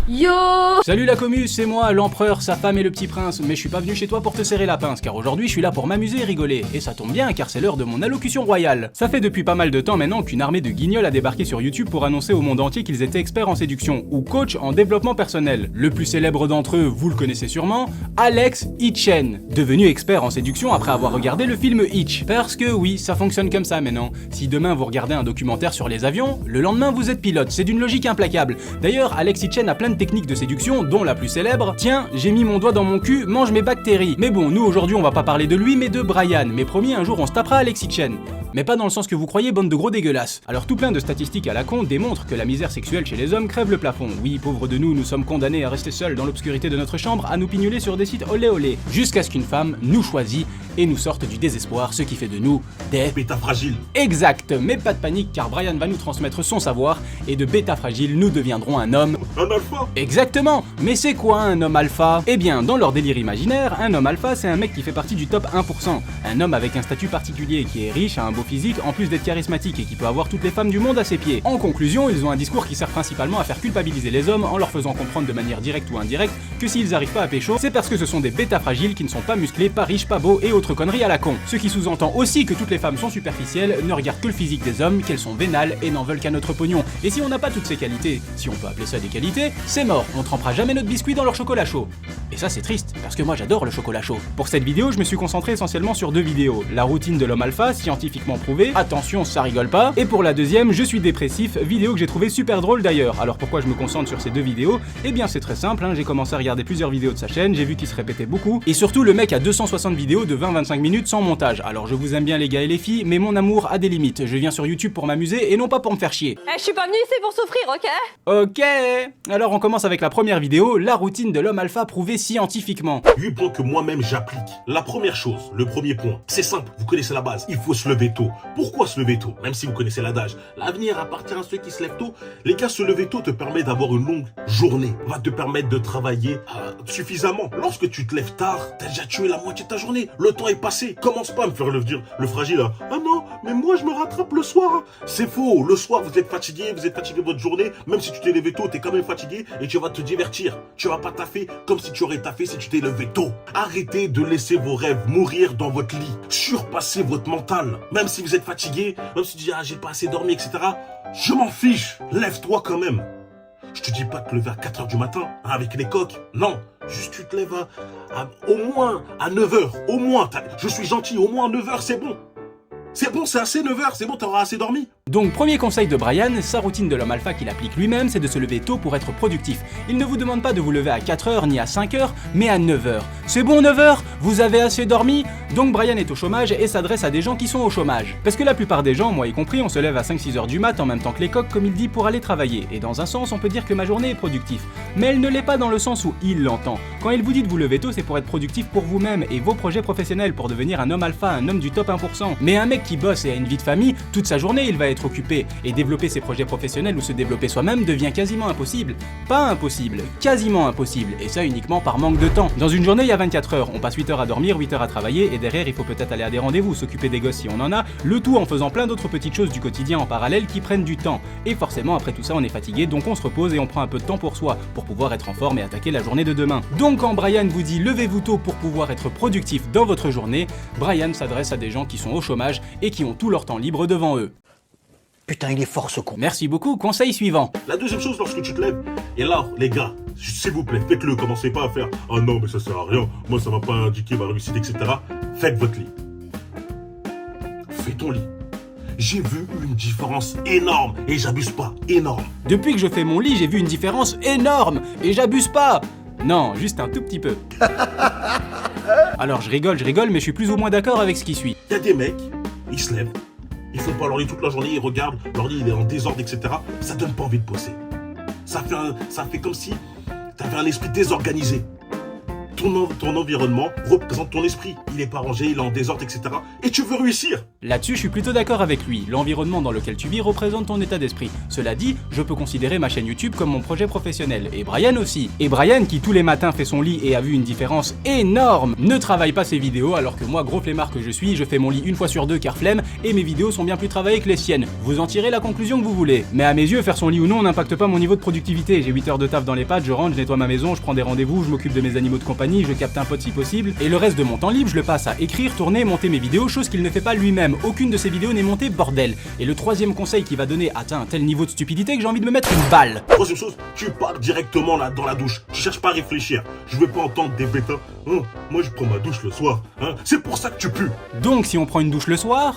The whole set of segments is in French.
Yo! Salut la commu, c'est moi, l'empereur, sa femme et le petit prince, mais je suis pas venu chez toi pour te serrer la pince, car aujourd'hui je suis là pour m'amuser et rigoler, et ça tombe bien car c'est l'heure de mon allocution royale. Ça fait depuis pas mal de temps maintenant qu'une armée de guignols a débarqué sur YouTube pour annoncer au monde entier qu'ils étaient experts en séduction, ou coach en développement personnel. Le plus célèbre d'entre eux, vous le connaissez sûrement, Alex Hitchen, devenu expert en séduction après avoir regardé le film Hitch. Parce que oui, ça fonctionne comme ça maintenant. Si demain vous regardez un documentaire sur les avions, le lendemain vous êtes pilote, c'est d'une logique implacable. D'ailleurs, Alex Hitchen a plein de techniques de séduction, dont la plus célèbre, tiens, j'ai mis mon doigt dans mon cul, mange mes bactéries. Mais bon, nous aujourd'hui on va pas parler de lui mais de Brian, mais promis un jour on se tapera Alex Hitchen. Mais pas dans le sens que vous croyez, bande de gros dégueulasses. Alors tout plein de statistiques à la con démontrent que la misère sexuelle chez les hommes crève le plafond. Oui, pauvres de nous, nous sommes condamnés à rester seuls dans l'obscurité de notre chambre, à nous pignoler sur des sites olé olé, jusqu'à ce qu'une femme nous choisit et nous sorte du désespoir, ce qui fait de nous des bêta fragiles. Exact, mais pas de panique car Brian va nous transmettre son savoir et de bêta fragile nous deviendrons un homme. Un alpha. Exactement. Mais c'est quoi un homme alpha? Eh bien, dans leur délire imaginaire, un homme alpha c'est un mec qui fait partie du top 1%. Un homme avec un statut particulier, qui est riche, a un beau physique, en plus d'être charismatique et qui peut avoir toutes les femmes du monde à ses pieds. En conclusion, ils ont un discours qui sert principalement à faire culpabiliser les hommes en leur faisant comprendre de manière directe ou indirecte que s'ils arrivent pas à pécho, c'est parce que ce sont des bêta fragiles qui ne sont pas musclés, pas riches, pas beaux et autres conneries à la con. Ce qui sous-entend aussi que toutes les femmes sont superficielles, ne regardent que le physique des hommes, qu'elles sont vénales et n'en veulent qu'à notre pognon. Et si on n'a pas toutes ces qualités, si on peut appeler ça des qualités, c'est mort, on trempera jamais notre biscuit dans leur chocolat chaud. Et ça c'est triste, parce que moi j'adore le chocolat chaud. Pour cette vidéo, je me suis concentré essentiellement sur deux vidéos. La routine de l'homme alpha, scientifiquement prouvée, attention ça rigole pas, et pour la deuxième, je suis dépressif, vidéo que j'ai trouvé super drôle d'ailleurs. Alors pourquoi je me concentre sur ces deux vidéos? Eh bien c'est très simple, j'ai commencé à regarder plusieurs vidéos de sa chaîne, j'ai vu qu'il se répétait beaucoup, et surtout le mec a 260 vidéos de 20-25 minutes sans montage. Alors je vous aime bien les gars et les filles, mais mon amour a des limites, je viens sur YouTube pour m'amuser et non pas pour me faire chier. Je suis pas venue ici pour souffrir, ok? Ok. Alors on commence avec la première vidéo, la routine de l'homme alpha prouvée scientifiquement. 8 points que moi-même j'applique. La première chose, le premier point, c'est simple, vous connaissez la base, il faut se lever tôt. Pourquoi se lever tôt? Même si vous connaissez l'adage, l'avenir appartient à ceux qui se lèvent tôt. Les gars, se lever tôt te permet d'avoir une longue journée, va te permettre de travailler suffisamment. Lorsque tu te lèves tard, t'as déjà tué la moitié de ta journée, le temps est passé. Commence pas à me faire le fragile là. Ah non, mais moi je me rattrape le soir. C'est faux, le soir vous êtes fatigué de votre journée, même si tu t'es levé tôt, t'es quand même fatigué et tu vas te divertir. Tu vas pas taffer comme si tu aurais taffé si tu t'es levé tôt. Arrêtez de laisser vos rêves mourir dans votre lit. Surpassez votre mental. Même si vous êtes fatigué, même si tu dis ah j'ai pas assez dormi, etc. Je m'en fiche. Lève-toi quand même. Je te dis pas de te lever à 4h du matin avec les coques. Non. Juste tu te lèves au moins à 9h. Au moins. Je suis gentil. Au moins à 9h, c'est bon. C'est bon, c'est assez 9h. C'est bon, t'auras assez dormi. Donc premier conseil de Brian, sa routine de l'homme alpha qu'il applique lui-même, c'est de se lever tôt pour être productif. Il ne vous demande pas de vous lever à 4h ni à 5h, mais à 9h. C'est bon 9h? Vous avez assez dormi? Donc Brian est au chômage et s'adresse à des gens qui sont au chômage. Parce que la plupart des gens, moi y compris, on se lève à 5-6h du mat en même temps que les coqs, comme il dit, pour aller travailler. Et dans un sens, on peut dire que ma journée est productive. Mais elle ne l'est pas dans le sens où il l'entend. Quand il vous dit de vous lever tôt, c'est pour être productif pour vous-même et vos projets professionnels, pour devenir un homme alpha, un homme du top 1%. Mais un mec qui bosse et a une vie de famille, toute sa journée il va être occupé, et développer ses projets professionnels ou se développer soi-même devient quasiment impossible. Pas impossible, quasiment impossible, et ça uniquement par manque de temps. Dans une journée il y a 24 heures, on passe 8 heures à dormir, 8 heures à travailler, et derrière il faut peut-être aller à des rendez-vous, s'occuper des gosses si on en a, le tout en faisant plein d'autres petites choses du quotidien en parallèle qui prennent du temps. Et forcément après tout ça on est fatigué, donc on se repose et on prend un peu de temps pour soi, pour pouvoir être en forme et attaquer la journée de demain. Donc quand Brian vous dit levez-vous tôt pour pouvoir être productif dans votre journée, Brian s'adresse à des gens qui sont au chômage et qui ont tout leur temps libre devant eux. Putain, il est fort ce con. Merci beaucoup, conseil suivant. La deuxième chose, lorsque tu te lèves, et là, les gars, s'il vous plaît, faites-le, commencez pas à faire « Ah non, mais ça sert à rien, moi ça va pas indiquer ma réussite, etc. » Faites votre lit. Fais ton lit. J'ai vu une différence énorme, et j'abuse pas, énorme. Depuis que je fais mon lit, j'ai vu une différence énorme, et j'abuse pas. Non, juste un tout petit peu. Alors je rigole, mais je suis plus ou moins d'accord avec ce qui suit. Il y a des mecs, ils se lèvent, ils font pas leur lit toute la journée, ils regardent, leur lit il est en désordre, etc. Ça donne pas envie de bosser. Ça fait comme si t'avais un esprit désorganisé. ton environnement représente ton esprit. Il est pas rangé, il est en désordre, etc. Et tu veux réussir. Là-dessus, je suis plutôt d'accord avec lui. L'environnement dans lequel tu vis représente ton état d'esprit. Cela dit, je peux considérer ma chaîne YouTube comme mon projet professionnel. Et Brian aussi. Et Brian, qui tous les matins fait son lit et a vu une différence énorme, ne travaille pas ses vidéos, alors que moi, gros flemmard que je suis, je fais mon lit une fois sur deux car flemme, et mes vidéos sont bien plus travaillées que les siennes. Vous en tirez la conclusion que vous voulez. Mais à mes yeux, faire son lit ou non n'impacte pas mon niveau de productivité. J'ai 8 heures de taf dans les pattes, je rentre, je nettoie ma maison, je prends des rendez-vous, je m'occupe de mes animaux de compagnie, je capte un pote si possible, et le reste de mon temps libre, je le passe à écrire, tourner, monter mes vidéos, chose qu'il ne fait pas lui-même. Aucune de ses vidéos n'est montée, bordel. Et le troisième conseil qu'il va donner atteint un tel niveau de stupidité que j'ai envie de me mettre une balle. Troisième chose, tu pars directement là dans la douche. Tu cherches pas à réfléchir. Je veux pas entendre des bêtas. Moi je prends ma douche le soir. C'est pour ça que tu pues. Donc si on prend une douche le soir,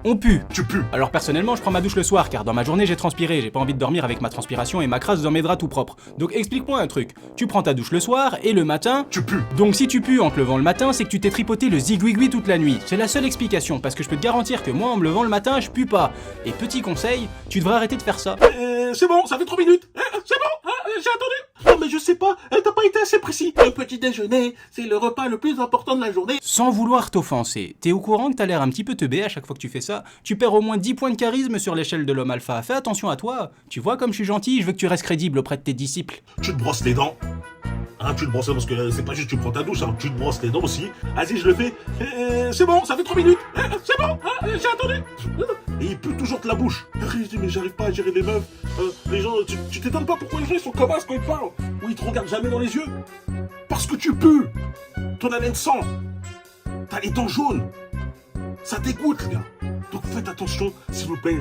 on pue. Tu pues. Alors personnellement, je prends ma douche le soir car dans ma journée j'ai transpiré, j'ai pas envie de dormir avec ma transpiration et ma crasse dans mes draps tout propres. Donc explique-moi un truc. Tu prends ta douche le soir et le matin, tu pues. Donc si tu pues en te levant le matin, c'est que tu t'es tripoté le zigouigoui toute la nuit. C'est la seule explication parce que je peux te garantir que moi en me levant le matin, je pue pas. Et petit conseil, tu devrais arrêter de faire ça. C'est bon, ça fait 3 minutes. C'est bon, j'ai attendu. Non mais je sais pas, t'as pas été assez précis. Le petit déjeuner, c'est le repas le plus important de la journée. Sans vouloir t'offenser, t'es au courant que t'as l'air un petit peu teubé à chaque fois que tu fais ça? Tu perds au moins 10 points de charisme sur l'échelle de l'homme alpha. Fais attention à toi. Tu vois comme je suis gentil, je veux que tu restes crédible auprès de tes disciples. Tu te brosses les dents. Tu te brosses parce que c'est pas juste tu prends ta douche, tu te brosses les dents aussi. Vas-y, je le fais. C'est bon, ça fait 3 minutes. C'est bon, j'ai attendu. Et il pue toujours de la bouche. Je dis, mais j'arrive pas à gérer les meufs. Les gens, tu t'étonnes pas pourquoi les gens ils sont comme ça quand ils parlent. Ou ils te regardent jamais dans les yeux. Parce que tu pues. Ton haleine sent. T'as les dents jaunes. Ça dégoûte, les gars. Donc faites attention, s'il vous plaît.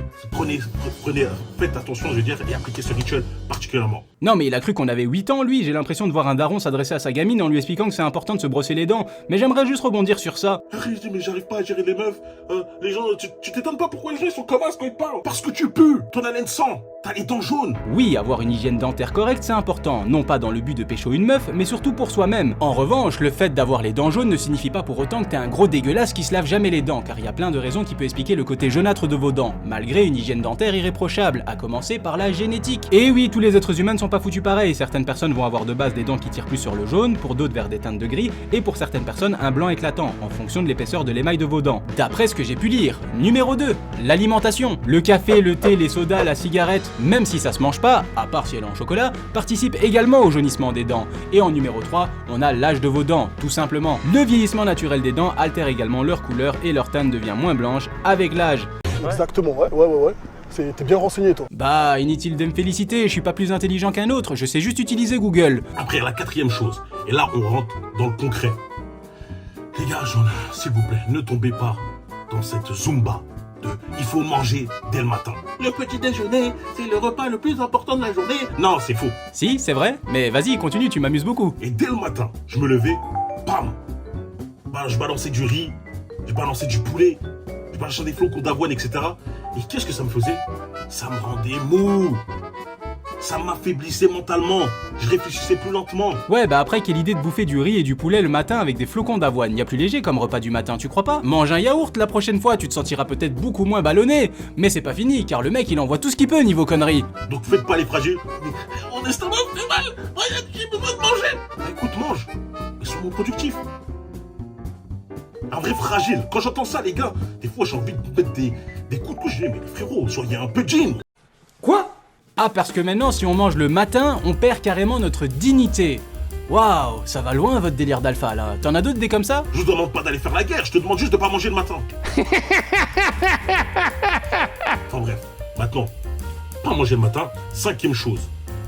Faites attention, je veux dire, et appliquez ce rituel particulièrement. Non mais il a cru qu'on avait 8 ans lui, j'ai l'impression de voir un daron s'adresser à sa gamine en lui expliquant que c'est important de se brosser les dents. Mais j'aimerais juste rebondir sur ça. Je dis, mais j'arrive pas à gérer les meufs. Les gens, tu t'étonnes pas pourquoi les gens ils sont comme ça quand ils parlent. Parce que tu pues. Ton haleine sent. T'as les dents jaunes. Oui, avoir une hygiène dentaire correcte c'est important, non pas dans le but de pécho une meuf, mais surtout pour soi-même. En revanche, le fait d'avoir les dents jaunes ne signifie pas pour autant que t'es un gros dégueulasse qui se lave jamais les dents, car il y a plein de raisons qui peuvent expliquer le côté jaunâtre de vos dents, malgré une hygiène dentaire irréprochable, à commencer par la génétique. Et oui, tous les êtres humains ne sont pas foutus pareil, certaines personnes vont avoir de base des dents qui tirent plus sur le jaune, pour d'autres vers des teintes de gris, et pour certaines personnes un blanc éclatant, en fonction de l'épaisseur de l'émail de vos dents. D'après ce que j'ai pu lire. Numéro 2, l'alimentation. Le café, le thé, les sodas, la cigarette, même si ça se mange pas, à part si elle est en chocolat, participe également au jaunissement des dents. Et en numéro 3, on a l'âge de vos dents, tout simplement. Le vieillissement naturel des dents altère également leur couleur et leur teinte devient moins blanche avec l'âge. Exactement, ouais. T'es bien renseigné, toi. Bah, inutile de me féliciter, je suis pas plus intelligent qu'un autre, je sais juste utiliser Google. Après, la 4e chose, et là on rentre dans le concret. Les gars, s'il vous plaît, ne tombez pas dans cette zumba de il faut manger dès le matin. Le petit déjeuner, c'est le repas le plus important de la journée. Non, c'est faux. Si, c'est vrai, mais vas-y, continue, tu m'amuses beaucoup. Et dès le matin, je me levais, bam, je balançais du riz, je balançais du poulet, je balançais des flocons d'avoine, etc. Et qu'est-ce que ça me faisait? Ça me rendait mou. Ça m'affaiblissait mentalement. Je réfléchissais plus lentement. Ouais, bah après, quelle idée de bouffer du riz et du poulet le matin avec des flocons d'avoine. Y a plus léger comme repas du matin, tu crois pas? Mange un yaourt la prochaine fois, tu te sentiras peut-être beaucoup moins ballonné. Mais c'est pas fini, car le mec il envoie tout ce qu'il peut niveau conneries. Donc faites pas les fragiles. Mon estomac fait mal. J'ai besoin de manger. Bah écoute, mange. Mais sois productif. Un vrai fragile. Quand j'entends ça, les gars, des fois j'ai envie de mettre des coups de couche. Je dis, mais les frérots, soyez un peu jean. Quoi? Ah, parce que maintenant, si on mange le matin, on perd carrément notre dignité. Waouh, ça va loin votre délire d'alpha là. T'en as d'autres des comme ça? Je te demande pas d'aller faire la guerre, je te demande juste de pas manger le matin. Enfin bref, maintenant, pas manger le matin, 5e chose.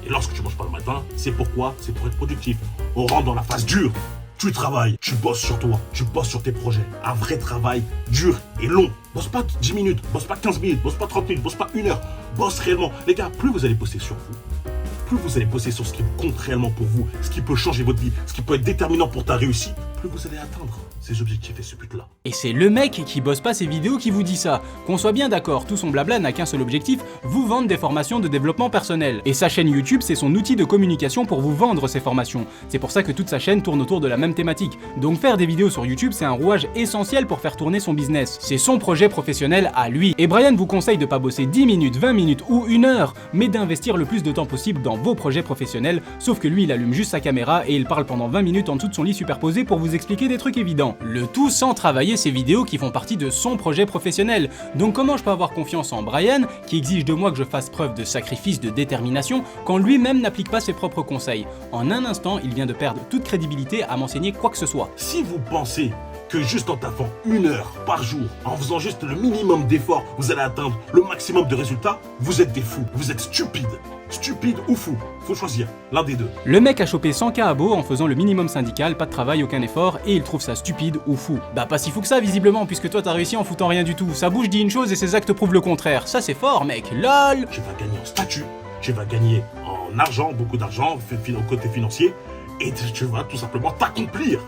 Et lorsque tu manges pas le matin, c'est pourquoi? C'est pour être productif. On rentre dans la phase dure. Tu travailles, tu bosses sur toi, tu bosses sur tes projets. Un vrai travail dur et long. Bosse pas 10 minutes, bosse pas 15 minutes, bosse pas 30 minutes, bosse pas 1 heure. Bosse réellement. Les gars, plus vous allez bosser sur vous, plus vous allez bosser sur ce qui compte réellement pour vous, ce qui peut changer votre vie, ce qui peut être déterminant pour ta réussite, plus vous allez atteindre ces objectifs et ce but-là. Et c'est le mec qui bosse pas ses vidéos qui vous dit ça. Qu'on soit bien d'accord, tout son blabla n'a qu'un seul objectif, vous vendre des formations de développement personnel. Et sa chaîne YouTube, c'est son outil de communication pour vous vendre ces formations. C'est pour ça que toute sa chaîne tourne autour de la même thématique. Donc faire des vidéos sur YouTube, c'est un rouage essentiel pour faire tourner son business. C'est son projet professionnel à lui. Et Brian vous conseille de pas bosser 10 minutes, 20 minutes ou 1 heure, mais d'investir le plus de temps possible dans vos projets professionnels, sauf que lui il allume juste sa caméra et il parle pendant 20 minutes en dessous de son lit superposé pour vous expliquer des trucs évidents. Le tout sans travailler ses vidéos qui font partie de son projet professionnel. Donc comment je peux avoir confiance en Brian, qui exige de moi que je fasse preuve de sacrifice, de détermination, quand lui-même n'applique pas ses propres conseils? En un instant, il vient de perdre toute crédibilité à m'enseigner quoi que ce soit. Si vous pensez que juste en taffant 1 heure par jour, en faisant juste le minimum d'efforts, vous allez atteindre le maximum de résultats, vous êtes des fous, vous êtes stupides. Stupide ou fou, faut choisir, l'un des deux. Le mec a chopé 100K à Beau en faisant le minimum syndical, pas de travail, aucun effort, et il trouve ça stupide ou fou. Bah pas si fou que ça visiblement, puisque toi t'as réussi en foutant rien du tout. Sa bouche dit une chose et ses actes prouvent le contraire. Ça c'est fort mec, lol. Tu vas gagner en statut, tu vas gagner en argent, beaucoup d'argent, au côté financier, et tu vas tout simplement t'accomplir.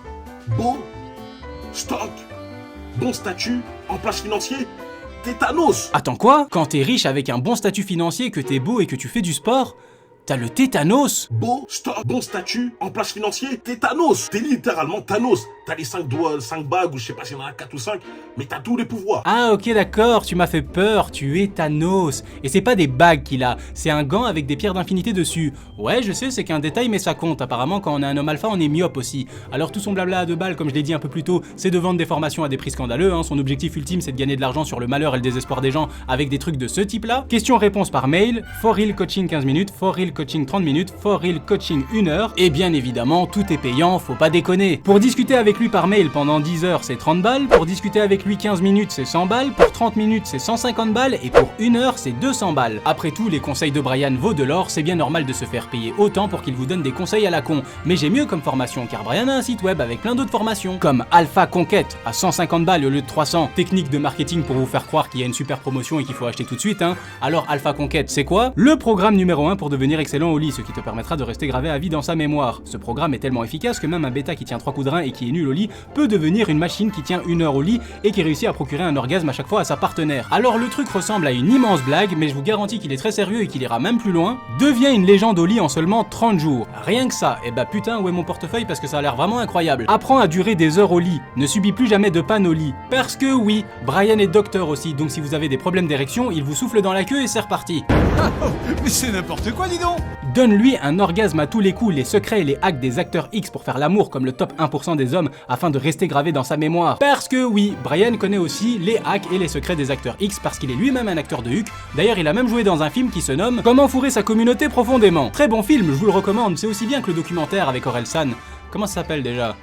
Beau stock, bon statut, en place financier, tétanos. Attends quoi? Quand t'es riche avec un bon statut financier, que t'es beau et que tu fais du sport, t'as le tétanos? Beau stock, bon statut, en place financier, tétanos. T'es littéralement Thanos. T'as les 5 doigts, 5 bagues, ou je sais pas s'il y en a 4 ou 5, mais t'as tous les pouvoirs. Ah ok d'accord, tu m'as fait peur, tu es Thanos. Et c'est pas des bagues qu'il a, c'est un gant avec des pierres d'infinité dessus. Ouais je sais, c'est qu'un détail mais ça compte. Apparemment quand on est un homme alpha on est myope aussi. Alors tout son blabla à 2 balles, comme je l'ai dit un peu plus tôt, c'est de vendre des formations à des prix scandaleux, hein. Son objectif ultime c'est de gagner de l'argent sur le malheur et le désespoir des gens avec des trucs de ce type là. Question-réponse par mail, for real coaching 15 minutes, for real coaching 30 minutes, for real coaching 1 heure. Et bien évidemment tout est payant, faut pas déconner. Pour discuter avec lui par mail pendant 10 heures c'est 30 balles, pour discuter avec lui 15 minutes c'est 100 balles, pour 30 minutes c'est 150 balles et pour 1 heure c'est 200 balles. Après tout, les conseils de Brian vaut de l'or, c'est bien normal de se faire payer autant pour qu'il vous donne des conseils à la con. Mais j'ai mieux comme formation car Brian a un site web avec plein d'autres formations, comme Alpha Conquête à 150 balles au lieu de 300, technique de marketing pour vous faire croire qu'il y a une super promotion et qu'il faut acheter tout de suite, hein. Alors Alpha Conquête c'est quoi? Le programme numéro 1 pour devenir excellent au lit, ce qui te permettra de rester gravé à vie dans sa mémoire. Ce programme est tellement efficace que même un bêta qui tient 3 coups de rein et qui est nul au lit peut devenir une machine qui tient 1 heure au lit et qui réussit à procurer un orgasme à chaque fois à sa partenaire. Alors le truc ressemble à une immense blague, mais je vous garantis qu'il est très sérieux et qu'il ira même plus loin. Devient une légende au lit en seulement 30 jours. Rien que ça, et bah putain où est mon portefeuille parce que ça a l'air vraiment incroyable. Apprends à durer des heures au lit, ne subis plus jamais de panne au lit. Parce que oui, Brian est docteur aussi, donc si vous avez des problèmes d'érection, il vous souffle dans la queue et c'est reparti. Mais c'est n'importe quoi, dis donc. Donne-lui un orgasme à tous les coups, les secrets et les hacks des acteurs X pour faire l'amour comme le top 1% des hommes afin de rester gravé dans sa mémoire. Parce que oui, Brian connaît aussi les hacks et les secrets des acteurs X parce qu'il est lui-même un acteur de Huck. D'ailleurs, il a même joué dans un film qui se nomme Comment fourrer sa communauté profondément. Très bon film, je vous le recommande, c'est aussi bien que le documentaire avec Orelsan. Comment ça s'appelle déjà?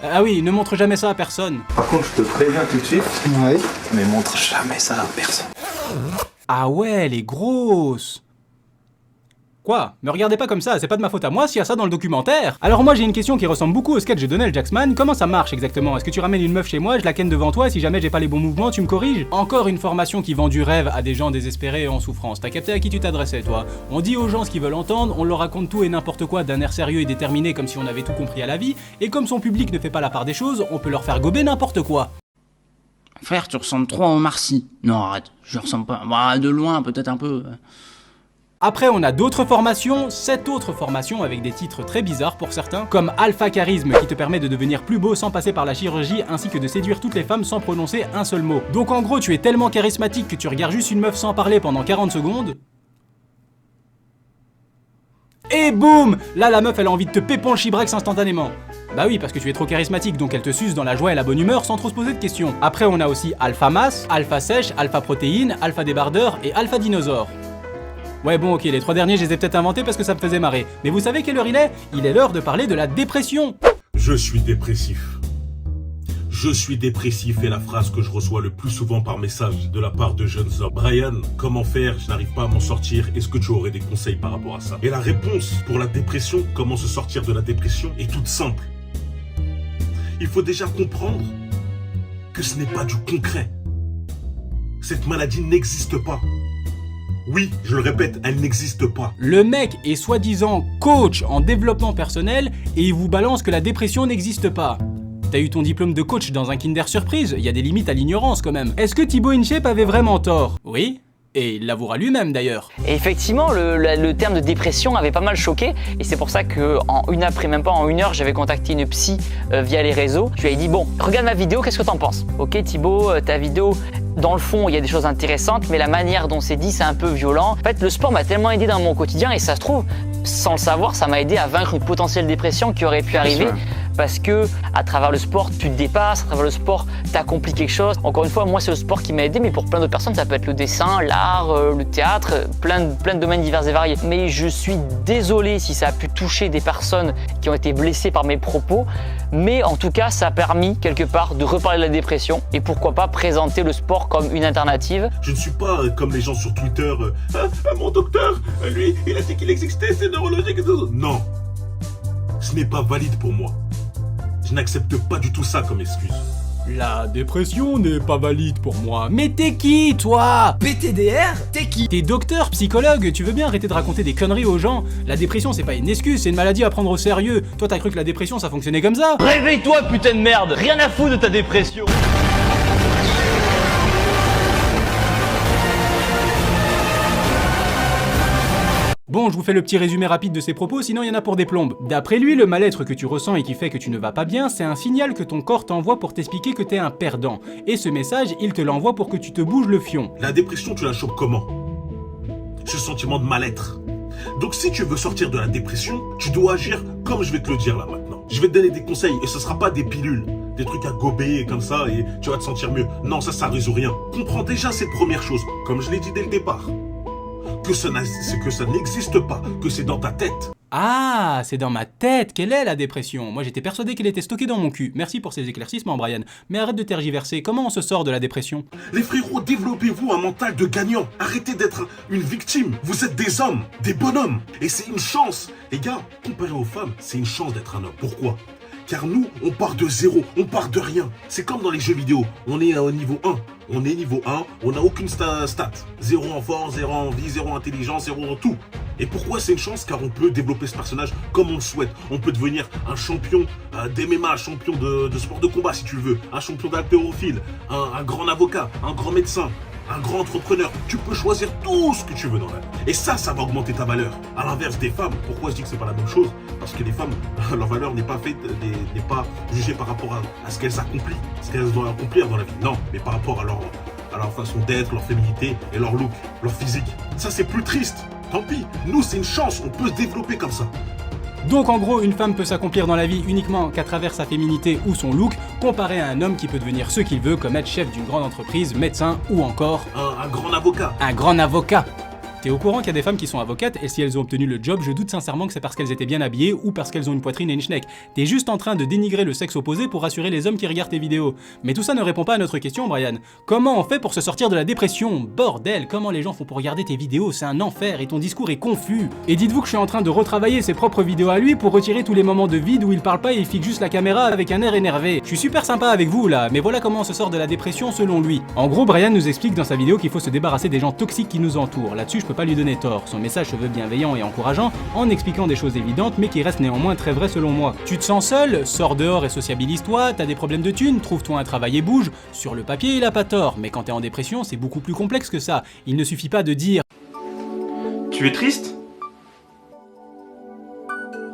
Ah oui, ne montre jamais ça à personne. Par contre, je te préviens tout de suite. Oui. Mais montre jamais ça à personne. Ah ouais, elle est grosse. Quoi? Me regardez pas comme ça, c'est pas de ma faute à moi s'il y a ça dans le documentaire. Alors moi j'ai une question qui ressemble beaucoup au sketch de Donald Jacksman. Comment ça marche exactement? Est-ce que tu ramènes une meuf chez moi, je la ken devant toi et si jamais j'ai pas les bons mouvements, tu me corriges? Encore une formation qui vend du rêve à des gens désespérés et en souffrance. T'as capté à qui tu t'adressais toi? On dit aux gens ce qu'ils veulent entendre, on leur raconte tout et n'importe quoi d'un air sérieux et déterminé comme si on avait tout compris à la vie, et comme son public ne fait pas la part des choses, on peut leur faire gober n'importe quoi. Frère, tu ressembles trop à Omar Sy. Non, arrête, je ressemble pas. Bah, de loin, peut-être un peu. Après on a d'autres formations, 7 autres formations avec des titres très bizarres pour certains, comme Alpha Charisme qui te permet de devenir plus beau sans passer par la chirurgie ainsi que de séduire toutes les femmes sans prononcer un seul mot. Donc en gros tu es tellement charismatique que tu regardes juste une meuf sans parler pendant 40 secondes. Et boum! Là la meuf elle a envie de te pépon le chibrax instantanément. Bah oui parce que tu es trop charismatique donc elle te suce dans la joie et la bonne humeur sans trop se poser de questions. Après on a aussi Alpha Masse, Alpha Sèche, Alpha Protéine, Alpha Débardeur et Alpha Dinosaure. Ouais bon ok, les 3 derniers je les ai peut-être inventés parce que ça me faisait marrer. Mais vous savez quelle heure il est? Il est l'heure de parler de la dépression. Je suis dépressif. Je suis dépressif est la phrase que je reçois le plus souvent par message de la part de jeunes hommes. Brian, comment faire? Je n'arrive pas à m'en sortir. Est-ce que tu aurais des conseils par rapport à ça? Et la réponse pour la dépression, comment se sortir de la dépression, est toute simple. Il faut déjà comprendre que ce n'est pas du concret. Cette maladie n'existe pas. Oui, je le répète, elle n'existe pas. Le mec est soi-disant coach en développement personnel et il vous balance que la dépression n'existe pas. T'as eu ton diplôme de coach dans un Kinder Surprise, il y a des limites à l'ignorance quand même. Est-ce que Thibaut InShape avait vraiment tort? Oui. Et il l'avouera lui-même d'ailleurs. Et effectivement, le terme de dépression avait pas mal choqué. Et c'est pour ça même pas en une heure, j'avais contacté une psy via les réseaux. Je lui ai dit, bon, regarde ma vidéo, qu'est-ce que t'en penses? Ok Thibaut, ta vidéo, dans le fond, il y a des choses intéressantes, mais la manière dont c'est dit, c'est un peu violent. En fait, le sport m'a tellement aidé dans mon quotidien et ça se trouve, sans le savoir, ça m'a aidé à vaincre une potentielle dépression qui aurait pu arriver. Parce que à travers le sport, tu te dépasses, à travers le sport, tu accomplis quelque chose. Encore une fois, moi, c'est le sport qui m'a aidé, mais pour plein d'autres personnes, ça peut être le dessin, l'art, le théâtre, plein de domaines divers et variés. Mais je suis désolé si ça a pu toucher des personnes qui ont été blessées par mes propos, mais en tout cas, ça a permis quelque part de reparler de la dépression et pourquoi pas présenter le sport comme une alternative. Je ne suis pas comme les gens sur Twitter, mon docteur, lui, il a dit qu'il existait, c'est neurologique et tout. Non, ce n'est pas valide pour moi. Je n'accepte pas du tout ça comme excuse. La dépression n'est pas valide pour moi. Mais t'es qui, toi? PTDR? T'es qui? T'es docteur, psychologue, tu veux bien arrêter de raconter des conneries aux gens? La dépression, c'est pas une excuse, c'est une maladie à prendre au sérieux. Toi, t'as cru que la dépression, ça fonctionnait comme ça? Réveille-toi, putain de merde! Rien à foutre de ta dépression! Bon, je vous fais le petit résumé rapide de ses propos, sinon il y en a pour des plombes. D'après lui, le mal-être que tu ressens et qui fait que tu ne vas pas bien, c'est un signal que ton corps t'envoie pour t'expliquer que t'es un perdant. Et ce message, il te l'envoie pour que tu te bouges le fion. La dépression, tu la chopes comment? Ce sentiment de mal-être. Donc si tu veux sortir de la dépression, tu dois agir comme je vais te le dire là maintenant. Je vais te donner des conseils et ce sera pas des pilules, des trucs à gober comme ça et tu vas te sentir mieux. Non, ça résout rien. Comprends déjà cette première chose, comme je l'ai dit dès le départ. Que ça n'existe pas, que c'est dans ta tête. Ah, c'est dans ma tête qu'elle est la dépression. Moi j'étais persuadé qu'elle était stockée dans mon cul. Merci pour ces éclaircissements, Brian. Mais arrête de tergiverser, comment on se sort de la dépression? Les frérots, développez-vous un mental de gagnant. Arrêtez d'être une victime. Vous êtes des hommes, des bonhommes. Et c'est une chance. Les gars, comparé aux femmes, c'est une chance d'être un homme. Pourquoi? Car nous, on part de zéro, on part de rien. C'est comme dans les jeux vidéo, on est au niveau 1. On est niveau 1, on n'a aucune stat. 0 en force, 0 en vie, 0 en intelligence, 0 en tout. Et pourquoi c'est une chance? Car on peut développer ce personnage comme on le souhaite. On peut devenir un champion d'MMA, un champion de sport de combat si tu le veux, un champion d'haltérophile, un grand avocat, un grand médecin, un grand entrepreneur. Tu peux choisir tout ce que tu veux dans la vie. Et ça va augmenter ta valeur. À l'inverse des femmes, pourquoi je dis que c'est pas la même chose? Parce que les femmes, leur valeur n'est pas jugée par rapport à ce qu'elles accomplissent, ce qu'elles doivent accomplir dans la vie. Non, mais par rapport à leur façon d'être, leur féminité et leur look, leur physique. Ça c'est plus triste. Tant pis, nous c'est une chance, on peut se développer comme ça. Donc en gros, une femme peut s'accomplir dans la vie uniquement qu'à travers sa féminité ou son look, comparé à un homme qui peut devenir ce qu'il veut, comme être chef d'une grande entreprise, médecin ou encore... Un grand avocat. Un grand avocat. T'es au courant qu'il y a des femmes qui sont avocates et si elles ont obtenu le job, je doute sincèrement que c'est parce qu'elles étaient bien habillées ou parce qu'elles ont une poitrine et une schneck. T'es juste en train de dénigrer le sexe opposé pour rassurer les hommes qui regardent tes vidéos. Mais tout ça ne répond pas à notre question, Brian. Comment on fait pour se sortir de la dépression? Bordel, comment les gens font pour regarder tes vidéos? C'est un enfer et ton discours est confus. Et dites-vous que je suis en train de retravailler ses propres vidéos à lui pour retirer tous les moments de vide où il parle pas et il fixe juste la caméra avec un air énervé. Je suis super sympa avec vous là, mais voilà comment on se sort de la dépression selon lui. En gros, Brian nous explique dans sa vidéo qu'il faut se débarrasser des gens toxiques qui nous entourent. Là-dessus, je peux pas lui donner tort. Son message se veut bienveillant et encourageant en expliquant des choses évidentes mais qui restent néanmoins très vraies selon moi. Tu te sens seul? Sors dehors et sociabilise-toi, t'as des problèmes de thunes, trouve-toi un travail et bouge. Sur le papier, il a pas tort, mais quand t'es en dépression, c'est beaucoup plus complexe que ça. Il ne suffit pas de dire « Tu es triste ?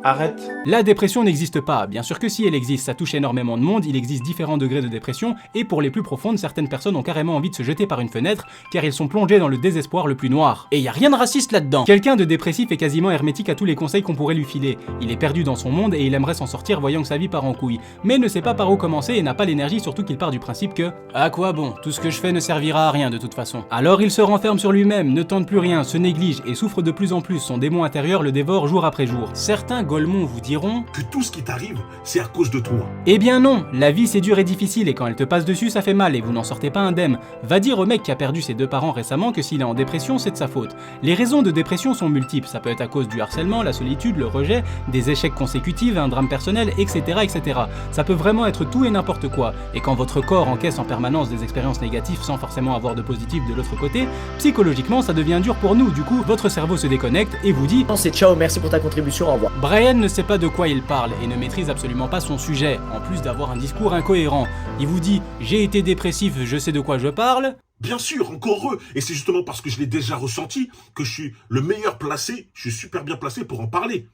Arrête. » La dépression n'existe pas, bien sûr que si elle existe, ça touche énormément de monde, il existe différents degrés de dépression, et pour les plus profondes, certaines personnes ont carrément envie de se jeter par une fenêtre, car ils sont plongés dans le désespoir le plus noir. Et y a rien de raciste là-dedans. Quelqu'un de dépressif est quasiment hermétique à tous les conseils qu'on pourrait lui filer. Il est perdu dans son monde et il aimerait s'en sortir voyant que sa vie part en couille, mais ne sait pas par où commencer et n'a pas l'énergie, surtout qu'il part du principe que « à quoi bon, tout ce que je fais ne servira à rien de toute façon ». Alors il se renferme sur lui-même, ne tente plus rien, se néglige et souffre de plus en plus, son démon intérieur le dévore jour après jour. Certains Golemons vous diront que tout ce qui t'arrive, c'est à cause de toi. Eh bien non, la vie c'est dur et difficile et quand elle te passe dessus ça fait mal et vous n'en sortez pas indemne. Va dire au mec qui a perdu ses 2 parents récemment que s'il est en dépression c'est de sa faute. Les raisons de dépression sont multiples, ça peut être à cause du harcèlement, la solitude, le rejet, des échecs consécutifs, un drame personnel, etc. etc. Ça peut vraiment être tout et n'importe quoi. Et quand votre corps encaisse en permanence des expériences négatives sans forcément avoir de positif de l'autre côté, psychologiquement ça devient dur pour nous, du coup votre cerveau se déconnecte et vous dit C'est ciao, merci pour ta contribution, au revoir. Brian Brian ne sait pas de quoi il parle et ne maîtrise absolument pas son sujet, en plus d'avoir un discours incohérent. Il vous dit « j'ai été dépressif, je sais de quoi je parle ». Bien sûr, encore heureux. Et c'est justement parce que je l'ai déjà ressenti que je suis le meilleur placé, je suis super bien placé pour en parler.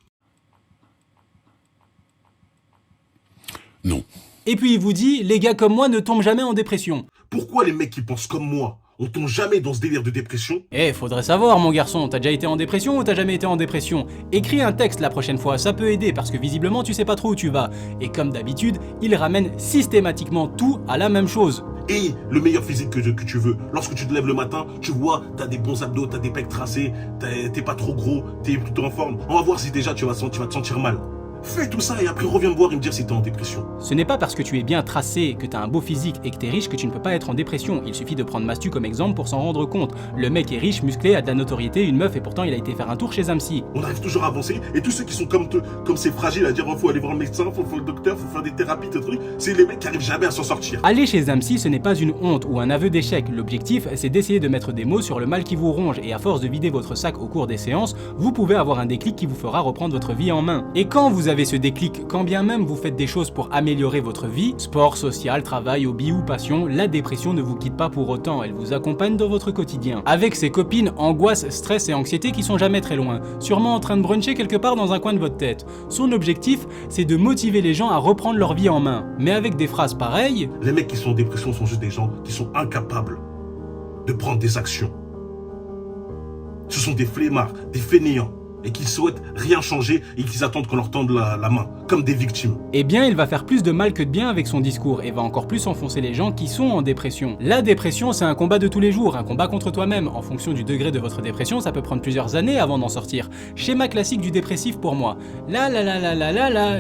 Non. Et puis il vous dit « les gars comme moi ne tombent jamais en dépression ». Pourquoi les mecs qui pensent comme moi, on tombe jamais dans ce délire de dépression? Eh, faudrait savoir mon garçon, t'as déjà été en dépression ou t'as jamais été en dépression? Écris un texte la prochaine fois, ça peut aider parce que visiblement tu sais pas trop où tu vas. Et comme d'habitude, il ramène systématiquement tout à la même chose. Et le meilleur physique que tu veux. Lorsque tu te lèves le matin, tu vois, t'as des bons abdos, t'as des pecs tracés, t'es pas trop gros, t'es plutôt en forme. On va voir si déjà tu vas te sentir mal. Fais tout ça et après reviens me voir et me dire si t'es en dépression. Ce n'est pas parce que tu es bien tracé, que t'as un beau physique et que t'es riche que tu ne peux pas être en dépression. Il suffit de prendre Mastu comme exemple pour s'en rendre compte. Le mec est riche, musclé, a de la notoriété, une meuf et pourtant il a été faire un tour chez un psy. On arrive toujours à avancer et tous ceux qui sont comme c'est fragile à dire oh, faut aller voir le médecin, faut le docteur, faut faire des thérapies, des trucs, c'est les mecs qui arrivent jamais à s'en sortir. Aller chez un psy, ce n'est pas une honte ou un aveu d'échec. L'objectif, c'est d'essayer de mettre des mots sur le mal qui vous ronge et à force de vider votre sac au cours des séances, vous pouvez avoir un déclic qui vous fera reprendre votre vie en main. Et quand vous avez ce déclic, quand bien même vous faites des choses pour améliorer votre vie, sport, social, travail, hobby ou passion, la dépression ne vous quitte pas pour autant, elle vous accompagne dans votre quotidien. Avec ses copines, angoisse, stress et anxiété qui sont jamais très loin, sûrement en train de bruncher quelque part dans un coin de votre tête. Son objectif, c'est de motiver les gens à reprendre leur vie en main. Mais avec des phrases pareilles... Les mecs qui sont en dépression sont juste des gens qui sont incapables de prendre des actions. Ce sont des flemmards, des fainéants. Et qu'ils souhaitent rien changer et qu'ils attendent qu'on leur tende la main, comme des victimes. Eh bien, il va faire plus de mal que de bien avec son discours et va encore plus enfoncer les gens qui sont en dépression. La dépression, c'est un combat de tous les jours, un combat contre toi-même. En fonction du degré de votre dépression, ça peut prendre plusieurs années avant d'en sortir. Schéma classique du dépressif pour moi. Là,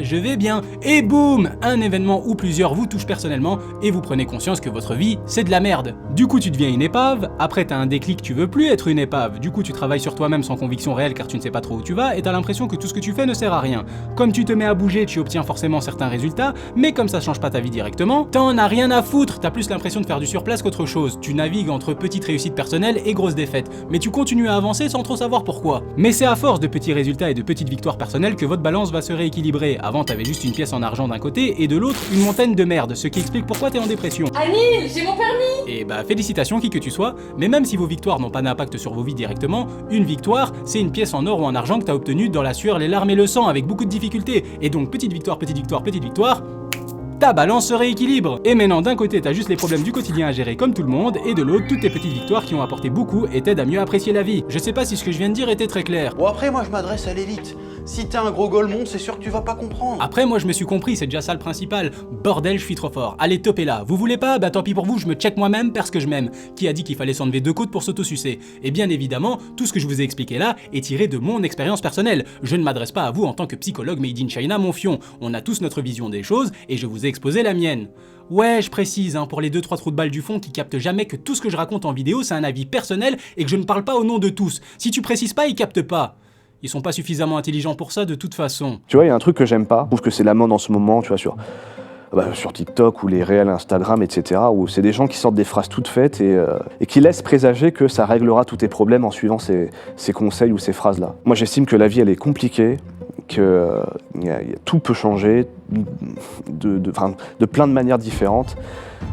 je vais bien. Et boum, un événement ou plusieurs vous touchent personnellement et vous prenez conscience que votre vie, c'est de la merde. Du coup, tu deviens une épave. Après, t'as un déclic, tu veux plus être une épave. Du coup, tu travailles sur toi-même sans conviction réelle car tu ne sais pas trop où tu vas et t'as l'impression que tout ce que tu fais ne sert à rien. Comme tu te mets à bouger, tu obtiens forcément certains résultats, mais comme ça change pas ta vie directement, t'en as rien à foutre, t'as plus l'impression de faire du surplace qu'autre chose. Tu navigues entre petites réussites personnelles et grosses défaites, mais tu continues à avancer sans trop savoir pourquoi. Mais c'est à force de petits résultats et de petites victoires personnelles que votre balance va se rééquilibrer. Avant t'avais juste une pièce en argent d'un côté et de l'autre une montagne de merde, ce qui explique pourquoi t'es en dépression. Annie, j'ai mon permis! Et bah félicitations qui que tu sois, mais même si vos victoires n'ont pas d'impact sur vos vies directement, une victoire, c'est une pièce en or ou en argent que t'as obtenue dans la sueur, les larmes et le sang avec beaucoup de difficultés. Et donc petite victoire, ta balance se rééquilibre. Et maintenant d'un côté t'as juste les problèmes du quotidien à gérer comme tout le monde, et de l'autre toutes tes petites victoires qui ont apporté beaucoup et t'aident à mieux apprécier la vie. Je sais pas si ce que je viens de dire était très clair. Bon après moi je m'adresse à l'élite. Si t'es un gros golemon, c'est sûr que tu vas pas comprendre. Après moi je me suis compris, c'est déjà ça le principal. Bordel, je suis trop fort. Allez topez-la. Vous voulez pas? Bah tant pis pour vous, je me check moi-même parce que je m'aime. Qui a dit qu'il fallait s'enlever 2 côtes pour s'auto-sucer? Et bien évidemment, tout ce que je vous ai expliqué là est tiré de mon expérience personnelle. Je ne m'adresse pas à vous en tant que psychologue made in China mon fion. On a tous notre vision des choses et je vous ai exposé la mienne. Ouais, je précise, pour les 2-3 trous de balles du fond qui captent jamais que tout ce que je raconte en vidéo c'est un avis personnel et que je ne parle pas au nom de tous. Si tu précises pas, ils captent pas. Ils sont pas suffisamment intelligents pour ça de toute façon. Tu vois, il y a un truc que j'aime pas. Je trouve que c'est la mode en ce moment, tu vois, sur TikTok ou les réels Instagram, etc. où c'est des gens qui sortent des phrases toutes faites et qui laissent présager que ça réglera tous tes problèmes en suivant ces conseils ou ces phrases-là. Moi, j'estime que la vie, elle est compliquée, que tout peut changer de plein de manières différentes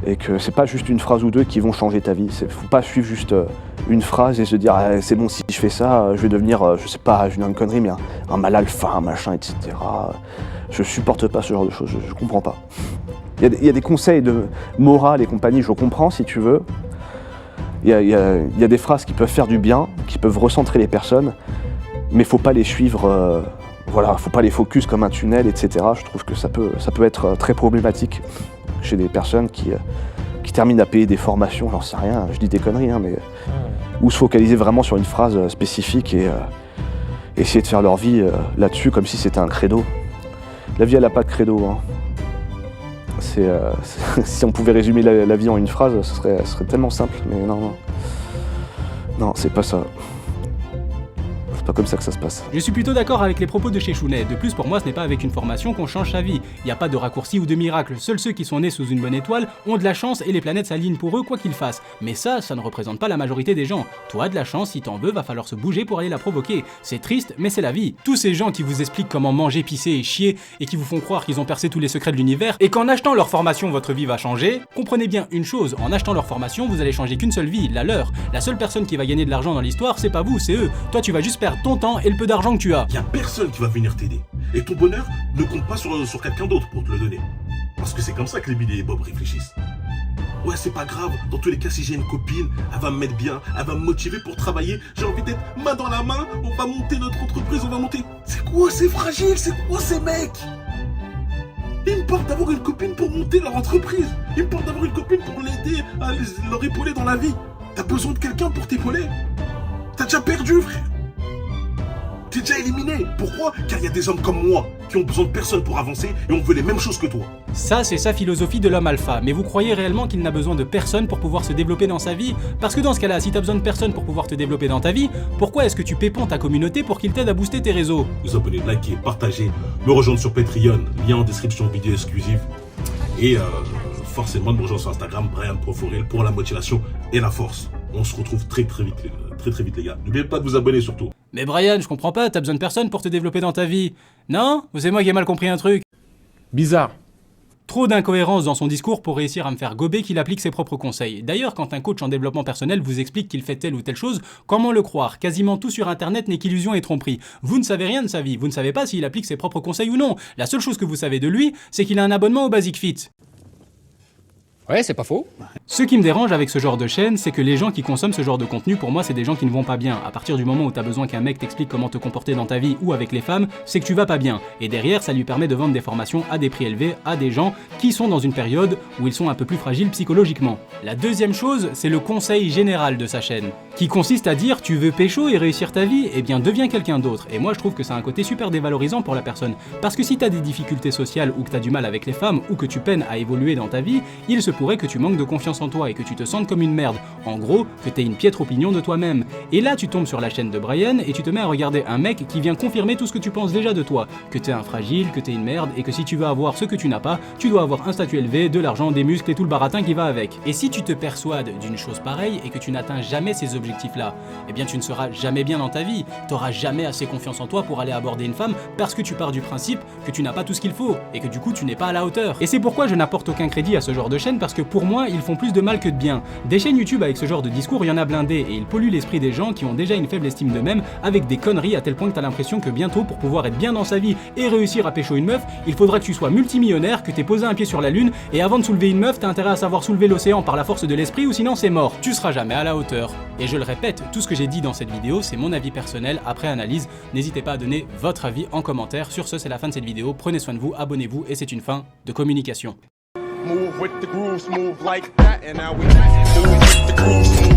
et que c'est pas juste une phrase ou deux qui vont changer ta vie. Faut pas suivre juste une phrase et se dire ah, c'est bon, si je fais ça, je vais devenir, je sais pas, je vais dire une connerie, mais un mal alpha, un machin, etc. Je supporte pas ce genre de choses, je comprends pas. Il y a des conseils de morale et compagnie, je comprends si tu veux. Il y a des phrases qui peuvent faire du bien, qui peuvent recentrer les personnes, mais faut pas les suivre, faut pas les focus comme un tunnel, etc. Je trouve que ça peut être très problématique chez des personnes qui terminent à payer des formations, j'en sais rien, je dis des conneries, mais ou se focaliser vraiment sur une phrase spécifique et essayer de faire leur vie là-dessus comme si c'était un credo. La vie, elle n'a pas de credo. Si on pouvait résumer la vie en une phrase, ce serait tellement simple, mais non, c'est pas ça. pas comme ça que ça se passe. Je suis plutôt d'accord avec les propos de chez Chounet. De plus, pour moi, ce n'est pas avec une formation qu'on change sa vie. Il n'y a pas de raccourci ou de miracle. Seuls ceux qui sont nés sous une bonne étoile ont de la chance et les planètes s'alignent pour eux quoi qu'ils fassent. Mais ça ne représente pas la majorité des gens. Toi, de la chance, si t'en veux, va falloir se bouger pour aller la provoquer. C'est triste, mais c'est la vie. Tous ces gens qui vous expliquent comment manger, pisser et chier et qui vous font croire qu'ils ont percé tous les secrets de l'univers et qu'en achetant leur formation, votre vie va changer, comprenez bien une chose, en achetant leur formation, vous allez changer qu'une seule vie, la leur. La seule personne qui va gagner de l'argent dans l'histoire, c'est pas vous, c'est eux. Toi, tu vas juste perdre ton temps et le peu d'argent que tu as. Y a personne qui va venir t'aider. Et ton bonheur ne compte pas sur quelqu'un d'autre pour te le donner. Parce que c'est comme ça que les Billy et Bob réfléchissent. Ouais, c'est pas grave, dans tous les cas, si j'ai une copine, elle va me mettre bien, elle va me motiver pour travailler, j'ai envie d'être main dans la main, on va monter notre entreprise, on va monter... C'est quoi ces fragiles, c'est quoi ces mecs? Ils me portent d'avoir une copine pour monter leur entreprise, ils me portent d'avoir une copine pour l'aider, à leur épauler dans la vie. T'as besoin de quelqu'un pour t'épauler? T'as déjà perdu, frère. T'es déjà éliminé. Pourquoi? Car il y a des hommes comme moi qui ont besoin de personne pour avancer et on veut les mêmes choses que toi. Ça, c'est sa philosophie de l'homme alpha. Mais vous croyez réellement qu'il n'a besoin de personne pour pouvoir se développer dans sa vie? Parce que dans ce cas-là, si t'as besoin de personne pour pouvoir te développer dans ta vie, pourquoi est-ce que tu pépons ta communauté pour qu'il t'aide à booster tes réseaux? Vous abonnez, likez, partagez, me rejoindre sur Patreon, lien en description, vidéo exclusive. Et forcément de me rejoindre sur Instagram, Brian Proforel, pour la motivation et la force. On se retrouve très vite les gars. N'oubliez pas de vous abonner surtout. Mais Brian, je comprends pas, t'as besoin de personne pour te développer dans ta vie. Non? Ou c'est moi qui ai mal compris un truc? Bizarre. Trop d'incohérences dans son discours pour réussir à me faire gober qu'il applique ses propres conseils. D'ailleurs, quand un coach en développement personnel vous explique qu'il fait telle ou telle chose, comment le croire? Quasiment tout sur internet n'est qu'illusion et tromperie. Vous ne savez rien de sa vie, vous ne savez pas s'il applique ses propres conseils ou non. La seule chose que vous savez de lui, c'est qu'il a un abonnement au Basic Fit. Ouais, c'est pas faux. Ce qui me dérange avec ce genre de chaîne, c'est que les gens qui consomment ce genre de contenu, pour moi, c'est des gens qui ne vont pas bien. À partir du moment où t'as besoin qu'un mec t'explique comment te comporter dans ta vie ou avec les femmes, c'est que tu vas pas bien. Et derrière, ça lui permet de vendre des formations à des prix élevés à des gens qui sont dans une période où ils sont un peu plus fragiles psychologiquement. La deuxième chose, c'est le conseil général de sa chaîne, qui consiste à dire tu veux pécho et réussir ta vie, eh bien deviens quelqu'un d'autre. Et moi, je trouve que c'est un côté super dévalorisant pour la personne. Parce que si t'as des difficultés sociales ou que t'as du mal avec les femmes ou que tu peines à évoluer dans ta vie, il se pourrait que tu manques de confiance en toi et que tu te sentes comme une merde. En gros, que t'aies une piètre opinion de toi-même. Et là, tu tombes sur la chaîne de Brian et tu te mets à regarder un mec qui vient confirmer tout ce que tu penses déjà de toi. Que t'es un fragile, que t'es une merde et que si tu veux avoir ce que tu n'as pas, tu dois avoir un statut élevé, de l'argent, des muscles et tout le baratin qui va avec. Et si tu te persuades d'une chose pareille et que tu n'atteins jamais ces objectifs-là, eh bien tu ne seras jamais bien dans ta vie. T'auras jamais assez confiance en toi pour aller aborder une femme parce que tu pars du principe que tu n'as pas tout ce qu'il faut et que du coup tu n'es pas à la hauteur. Et c'est pourquoi je n'apporte aucun crédit à ce genre de chaîne parce que pour moi, ils font plus de mal que de bien. Des chaînes YouTube avec ce genre de discours, il y en a blindé et ils polluent l'esprit des gens qui ont déjà une faible estime d'eux-mêmes avec des conneries à tel point que t'as l'impression que bientôt, pour pouvoir être bien dans sa vie et réussir à pécho une meuf, il faudra que tu sois multimillionnaire, que t'aies posé un pied sur la lune et avant de soulever une meuf, t'as intérêt à savoir soulever l'océan par la force de l'esprit ou sinon c'est mort. Tu seras jamais à la hauteur. Et je le répète, tout ce que j'ai dit dans cette vidéo, c'est mon avis personnel après analyse. N'hésitez pas à donner votre avis en commentaire. Sur ce, c'est la fin de cette vidéo. Prenez soin de vous, abonnez-vous et c'est une fin de communication. Move with the grooves, move like that, and now we move with the grooves, move